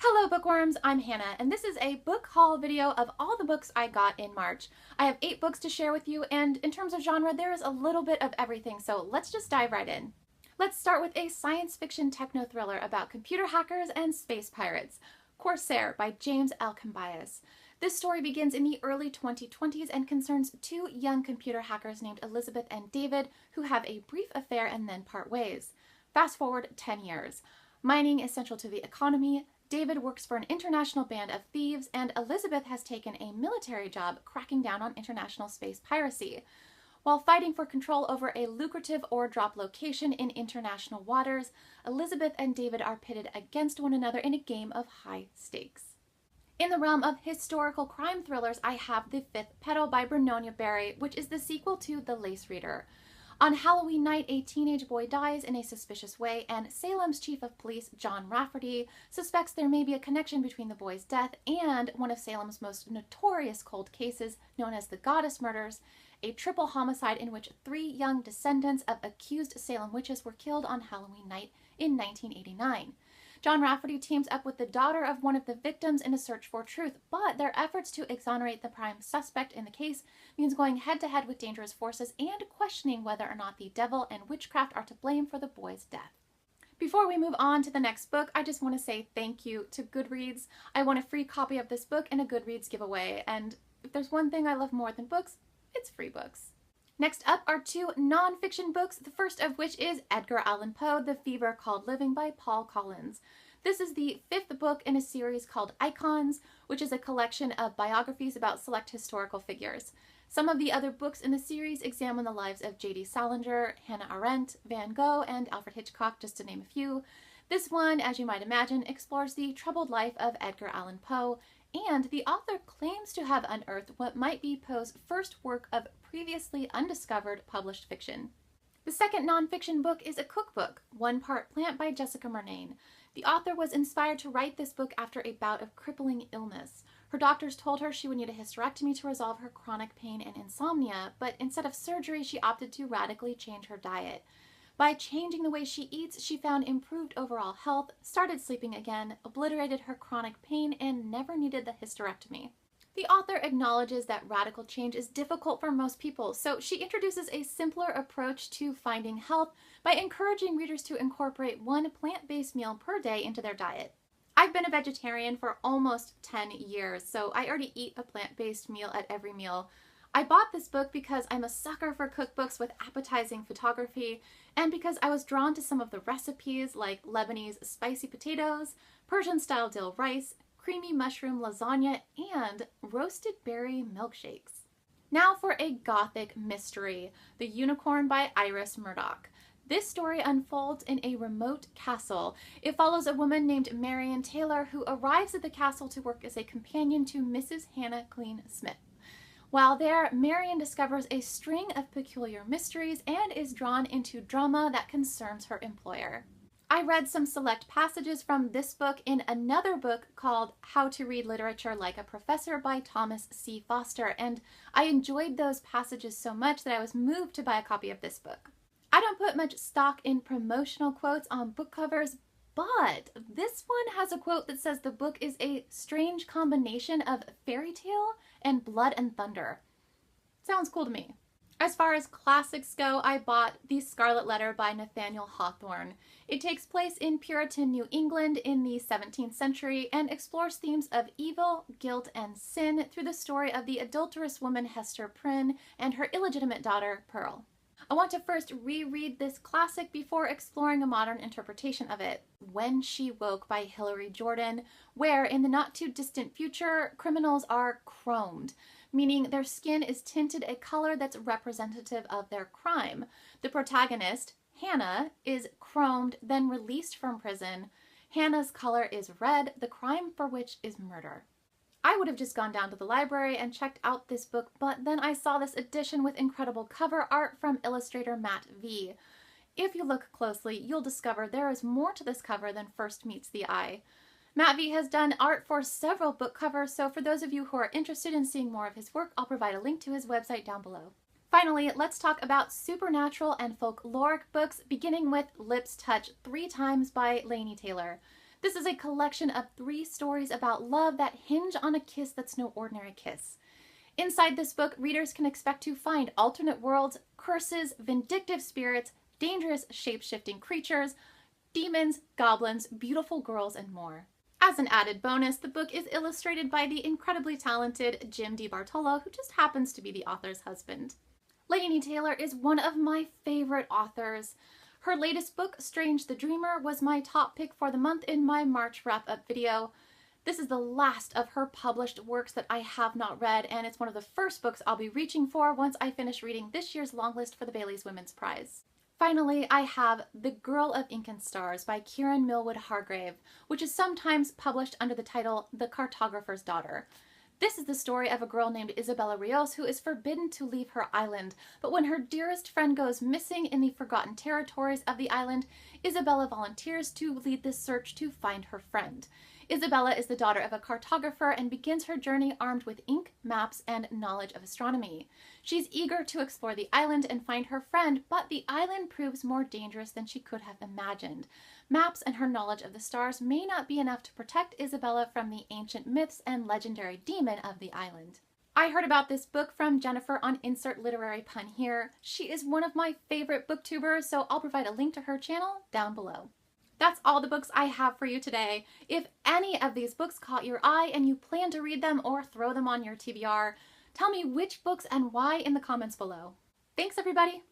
Hello bookworms, I'm Hannah, and this is a book haul video of all the books I got in March. I have 8 books to share with you, and in terms of genre, there is a little bit of everything, so let's just dive right in. Let's start with a science fiction techno-thriller about computer hackers and space pirates, Corsair by James L. Cambyses. This story begins in the early 2020s and concerns 2 young computer hackers named Elizabeth and David who have a brief affair and then part ways. Fast forward 10 years. Mining is central to the economy. David works for an international band of thieves, and Elizabeth has taken a military job cracking down on international space piracy. While fighting for control over a lucrative ore drop location in international waters, Elizabeth and David are pitted against one another in a game of high stakes. In the realm of historical crime thrillers, I have The Fifth Petal by Brunonia, which is the sequel to The Lace Reader. On Halloween night, a teenage boy dies in a suspicious way, and Salem's chief of police, John Rafferty, suspects there may be a connection between the boy's death and one of Salem's most notorious cold cases, known as the Goddess Murders, a triple homicide in which 3 young descendants of accused Salem witches were killed on Halloween night in 1989. John Rafferty teams up with the daughter of one of the victims in a search for truth, but their efforts to exonerate the prime suspect in the case means going head-to-head with dangerous forces and questioning whether or not the devil and witchcraft are to blame for the boy's death. Before we move on to the next book, I just want to say thank you to Goodreads. I won a free copy of this book in a Goodreads giveaway, and if there's one thing I love more than books, it's free books. Next up are 2 non-fiction books, the first of which is Edgar Allan Poe, The Fever Called Living by Paul Collins. This is the 5th book in a series called Icons, which is a collection of biographies about select historical figures. Some of the other books in the series examine the lives of J.D. Salinger, Hannah Arendt, Van Gogh, and Alfred Hitchcock, just to name a few. This one, as you might imagine, explores the troubled life of Edgar Allan Poe, and the author claims to have unearthed what might be Poe's first work of previously undiscovered published fiction. The second nonfiction book is a cookbook, One Part Plant by Jessica Murnane. The author was inspired to write this book after a bout of crippling illness. Her doctors told her she would need a hysterectomy to resolve her chronic pain and insomnia, but instead of surgery, she opted to radically change her diet. By changing the way she eats, she found improved overall health, started sleeping again, obliterated her chronic pain, and never needed the hysterectomy. The author acknowledges that radical change is difficult for most people, so she introduces a simpler approach to finding health by encouraging readers to incorporate 1 plant-based meal per day into their diet. I've been a vegetarian for almost 10 years, so I already eat a plant-based meal at every meal. I bought this book because I'm a sucker for cookbooks with appetizing photography, and because I was drawn to some of the recipes like Lebanese spicy potatoes, Persian-style dill rice, creamy mushroom lasagna, and roasted berry milkshakes. Now for a gothic mystery, The Unicorn by Iris Murdoch. This story unfolds in a remote castle. It follows a woman named Marion Taylor who arrives at the castle to work as a companion to Mrs. Hannah Clean Smith. While there, Marion discovers a string of peculiar mysteries and is drawn into drama that concerns her employer. I read some select passages from this book in another book called How to Read Literature Like a Professor by Thomas C. Foster, and I enjoyed those passages so much that I was moved to buy a copy of this book. I don't put much stock in promotional quotes on book covers, but this one has a quote that says the book is a strange combination of fairy tale and blood and thunder. Sounds cool to me. As far as classics go, I bought The Scarlet Letter by Nathaniel Hawthorne. It takes place in Puritan New England in the 17th century and explores themes of evil, guilt, and sin through the story of the adulterous woman Hester Prynne and her illegitimate daughter, Pearl. I want to first reread this classic before exploring a modern interpretation of it, When She Woke by Hilary Jordan, where in the not-too-distant future, criminals are chromed, meaning their skin is tinted a color that's representative of their crime. The protagonist, Hannah, is chromed, then released from prison. Hannah's color is red, the crime for which is murder. I would have just gone down to the library and checked out this book, but then I saw this edition with incredible cover art from illustrator Matt V. If you look closely, you'll discover there is more to this cover than first meets the eye. Matt V has done art for several book covers, so for those of you who are interested in seeing more of his work, I'll provide a link to his website down below. Finally, let's talk about supernatural and folkloric books, beginning with Lips Touch 3 Times by Laini Taylor. This is a collection of 3 stories about love that hinge on a kiss that's no ordinary kiss. Inside this book, readers can expect to find alternate worlds, curses, vindictive spirits, dangerous shape-shifting creatures, demons, goblins, beautiful girls, and more. As an added bonus, the book is illustrated by the incredibly talented Jim DiBartolo, who just happens to be the author's husband. Laini Taylor is one of my favorite authors. Her latest book, Strange the Dreamer, was my top pick for the month in my March wrap-up video. This is the last of her published works that I have not read, and it's one of the first books I'll be reaching for once I finish reading this year's longlist for the Bailey's Women's Prize. Finally, I have The Girl of Ink and Stars by Kieran Millwood Hargrave, which is sometimes published under the title The Cartographer's Daughter. This is the story of a girl named Isabella Rios who is forbidden to leave her island, but when her dearest friend goes missing in the forgotten territories of the island, Isabella volunteers to lead the search to find her friend. Isabella is the daughter of a cartographer and begins her journey armed with ink, maps, and knowledge of astronomy. She's eager to explore the island and find her friend, but the island proves more dangerous than she could have imagined. Maps and her knowledge of the stars may not be enough to protect Isabella from the ancient myths and legendary demon of the island. I heard about this book from Jennifer on Insert Literary Pun here. She is one of my favorite booktubers, so I'll provide a link to her channel down below. That's all the books I have for you today. If any of these books caught your eye and you plan to read them or throw them on your TBR, tell me which books and why in the comments below. Thanks everybody!